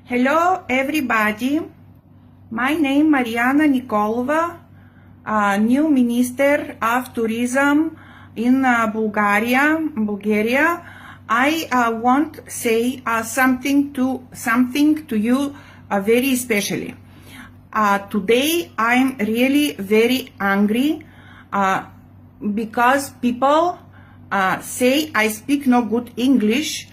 Hello, everybody. My name Mariana Nikolova, new Minister of Tourism in Bulgaria. I want to say something to you very especially. Today I'm really very angry because people say I speak no good English.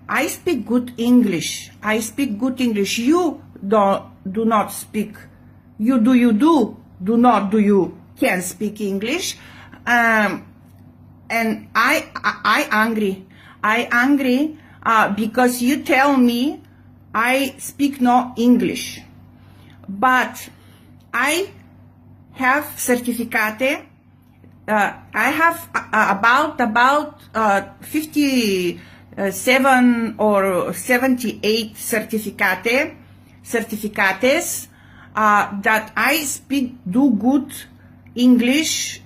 I speak good English. I speak good English. You do not speak. You do not do you can speak English. And I angry. I angry because you tell me I speak no English. But I have certificate. I have about 57 or 78 certificates that I speak good English.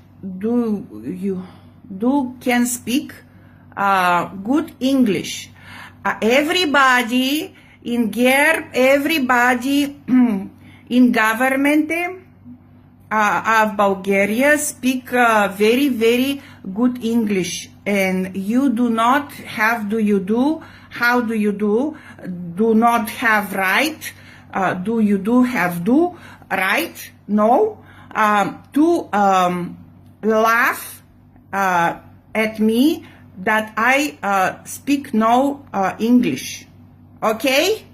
Can speak good English. Everybody in government of Bulgaria speak very good English, and you do not have how do you do not have right, do you do have do right, no, to laugh at me that I speak no English. Okay?